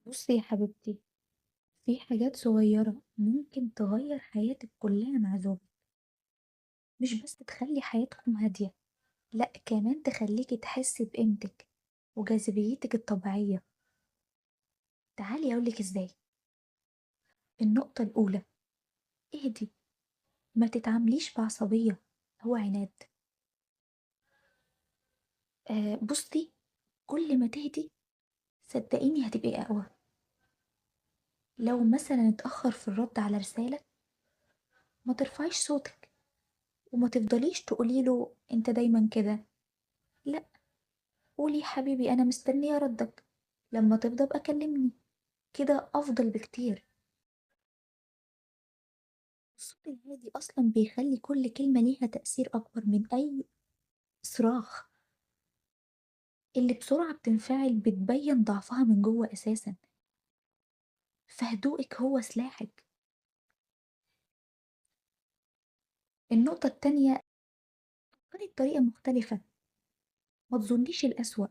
بُصّي يا حبيبتي، في حاجات صغيّرة ممكن تغيّر حياتِك كلّها مع زوجِك، مش بس تخلّي حياتكم هادية، لأ كمان تخلّيكِ تحسّي بقيمتِك وجاذبيتِك الطبيعية. تعالي أقول لِك إزاي. النقطة الأولى، اهدي، ما تتعامليش بعصبية أو عناد. بُصّي، كل ما تهدي صدقيني هتبقي أقوى. لو مثلًا اتأخّر في الرَد على رسالة، ما ترفعيش صوتِك وما تفضليش تقولي له أنت دايمًا كده، لأ، قولي حبيبي أنا مستنية ردك، لما تفضى ابقى كلمني، كده أفضل بكتير. الصوت الهادي أصلا بيخلي كل كلمة ليها تأثير أكبر من أي صراخ. اللي بسرعة بتنفعل بتبين ضعفها من جوه أساسا، فهدوءك هو سلاحك. النقطة التانية، فكري بطريقة مختلفة، ما تظنيش الأسوأ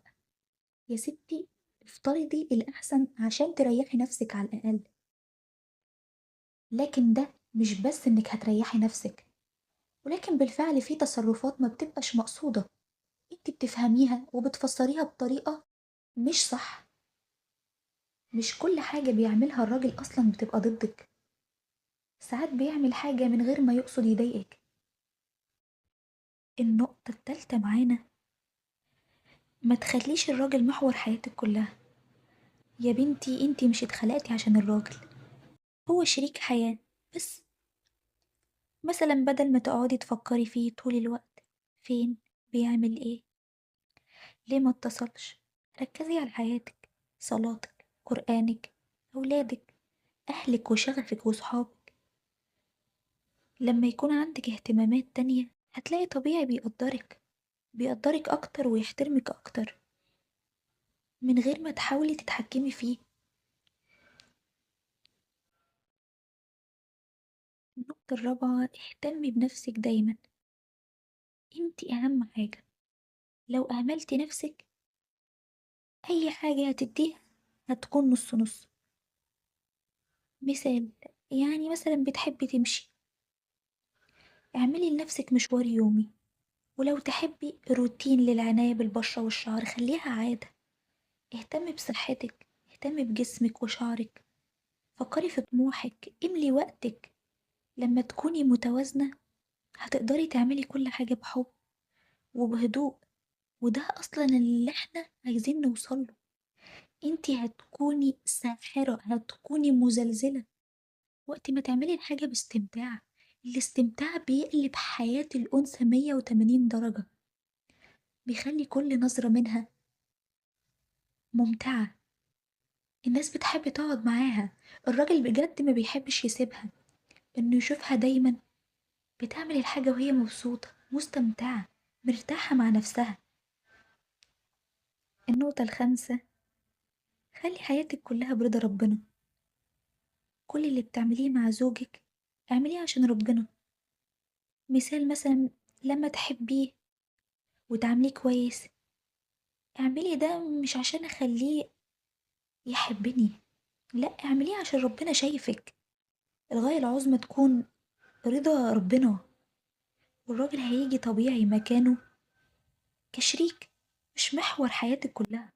يا ستي، افترضي الأحسن عشان تريحي نفسك على الأقل. لكن ده مش بس إنك هتريحي نفسك، ولكن بالفعل في تصرفات ما بتبقاش مقصودة، انت بتفهميها وبتفسريها بطريقة مش صح. مش كل حاجة بيعملها الراجل أصلا بتبقى ضدك، ساعات بيعمل حاجة من غير ما يقصد يضايقك. النقطة التالتة معانا، ما تخليش الراجل محور حياتك كلها. يا بنتي انتي مش اتخلقتي عشان الراجل، هو شريك حياة بس. مثلا بدل ما تقعدي تفكري فيه طول الوقت، فين، بيعمل ايه، ليه ما اتصلش، ركزي على حياتك، صلاتك، قرآنك، أولادك، أهلك وشغفك وصحابك. لما يكون عندك اهتمامات تانية هتلاقي طبيعي بيقدرك أكتر ويحترمك أكتر من غير ما تحاولي تتحكمي فيه. النقطة الرابعة، اهتمي بنفسك دايما، انتي أهم حاجة. لو أهملتي نفسك أي حاجة هتديها هتكون نص نص. مثال، يعني مثلا بتحبي تمشي، اعملي لنفسك مشوار يومي. ولو تحبي روتين للعناية بالبشرة والشعر خليها عادة. اهتمي بصحتك، اهتمي بجسمك وشعرك، فكري في طموحك، املي وقتك. لما تكوني متوازنة هتقدري تعملي كل حاجة بحب وبهدوء، وده أصلا اللي احنا عايزين نوصله. انتي هتكوني ساحرة، هتكوني مزلزلة وقت ما تعملي الحاجة باستمتاع. الاستمتاع بيقلب حياة الأنثى 180 درجة، بيخلي كل نظرة منها ممتعة، الناس بتحب تقعد معاها. الراجل بجد ما بيحبش يسيبها، انه يشوفها دايما بتعمل الحاجة وهي مبسوطة مستمتعة مرتاحة مع نفسها. النقطة الخامسة، خلي حياتك كلها برضا ربنا. كل اللي بتعمليه مع زوجك اعمليه عشان ربنا. مثال مثلا، لما تحبيه وتعامليه كويس، اعملي ده مش عشان اخليه يحبني، لا اعمليه عشان ربنا شايفك. الغاية العظمى تكون رضا ربنا، والراجل هيجي طبيعي مكانه كشريك، مش محور حياتك كلها.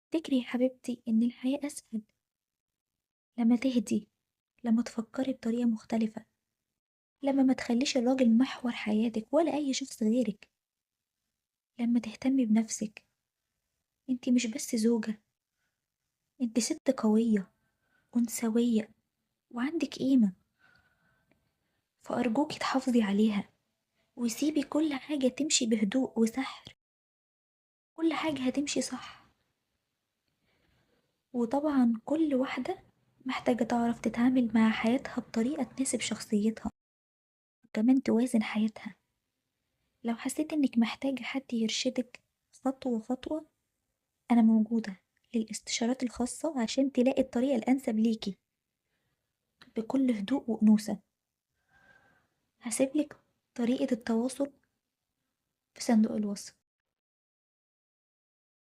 افتكري يا حبيبتي ان الحياة اسهل لما تهدي، لما تفكري بطريقة مختلفة، لما ما تخليش الراجل محور حياتك ولا اي شخص غيرك، لما تهتمي بنفسك. انتي مش بس زوجة، انتي ست قوية أنثوية وعندك قيمة، فأرجوكي تحافظي عليها وسيبي كل حاجة تمشي بهدوء وسحر. كل حاجة هتمشي صح. وطبعا كل واحدة محتاجة تعرف تتعامل مع حياتها بطريقة تناسب شخصيتها، وكمان توازن حياتها. لو حسيت انك محتاجة حد يرشدك خطوة خطوة، أنا موجودة للاستشارات الخاصة عشان تلاقي الطريقة الأنسب ليكي بكل هدوء وأنوثة. هسيبلك طريقة التواصل في صندوق الوصف.